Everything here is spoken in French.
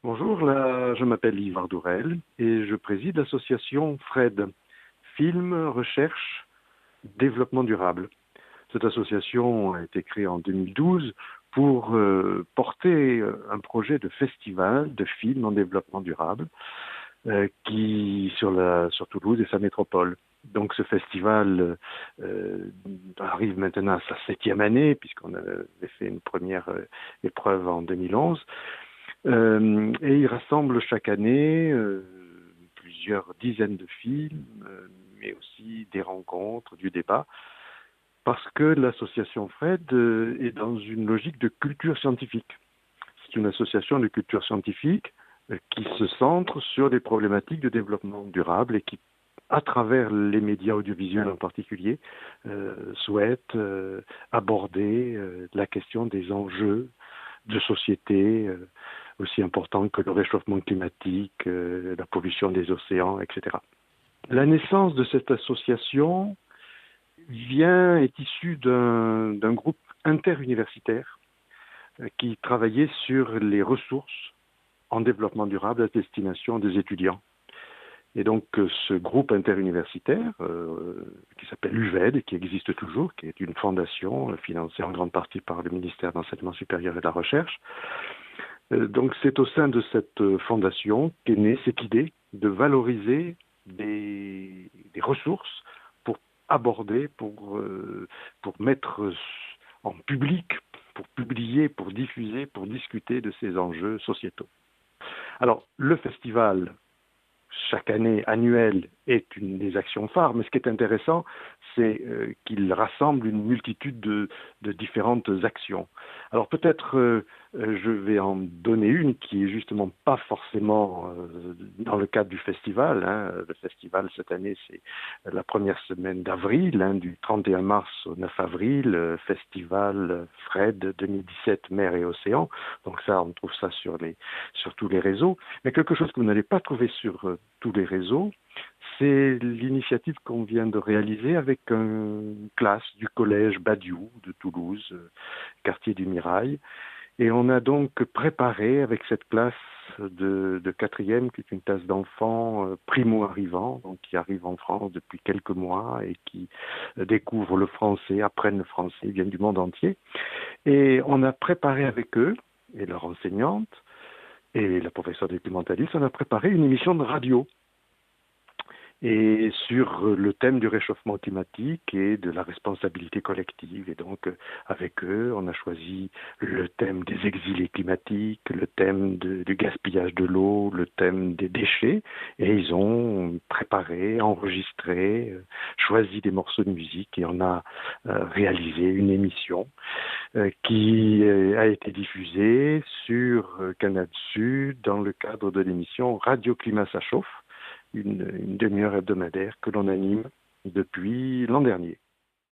Bonjour, là, je m'appelle Yves Ardourel et je préside l'association FRED, Film, Recherche, Développement Durable. Cette association a été créée en 2012 pour porter un projet de festival de films en développement durable sur Toulouse et sa métropole. Donc ce festival arrive maintenant à sa 7e année, puisqu'on avait fait une première épreuve en 2011. Et il rassemble chaque année plusieurs dizaines de films, mais aussi des rencontres, du débat, parce que l'association FRED est dans une logique de culture scientifique. C'est une association de culture scientifique qui se centre sur des problématiques de développement durable et qui, à travers les médias audiovisuels en particulier, souhaite aborder la question des enjeux de société aussi importants que le réchauffement climatique, la pollution des océans, etc. La naissance de cette association est issue d'un groupe interuniversitaire qui travaillait sur les ressources en développement durable à destination des étudiants. Et donc ce groupe interuniversitaire, qui s'appelle l'UVED, qui existe toujours, qui est une fondation financée en grande partie par le ministère de l'Enseignement supérieur et de la Recherche, donc c'est au sein de cette fondation qu'est née cette idée de valoriser des ressources pour aborder, pour mettre en public, pour publier, pour diffuser, pour discuter de ces enjeux sociétaux. Alors, le festival, chaque année, annuel, est une des actions phares, mais ce qui est intéressant, c'est qu'il rassemble une multitude de différentes actions. Alors peut-être je vais en donner une qui est justement pas forcément dans le cadre du festival. Le festival cette année, c'est la première semaine d'avril, du 31 mars au 9 avril, festival FRED 2017 Mer et Océan. Donc ça, on trouve ça sur tous les réseaux. Mais quelque chose que vous n'allez pas trouver sur tous les réseaux, c'est l'initiative qu'on vient de réaliser avec une classe du collège Badiou de Toulouse, quartier du Mirail. Et on a donc préparé avec cette classe de quatrième, qui est une classe d'enfants primo-arrivants, donc qui arrivent en France depuis quelques mois et qui découvrent le français, apprennent le français, ils viennent du monde entier. Et on a préparé avec eux, et leur enseignante, et la professeure documentaliste, on a préparé une émission de radio et sur le thème du réchauffement climatique et de la responsabilité collective. Et donc, avec eux, on a choisi le thème des exilés climatiques, le thème du gaspillage de l'eau, le thème des déchets, et ils ont préparé, enregistré, choisi des morceaux de musique, et on a réalisé une émission qui a été diffusée sur Canal Sud dans le cadre de l'émission Radio Climat ça chauffe, une demi-heure hebdomadaire que l'on anime depuis l'an dernier.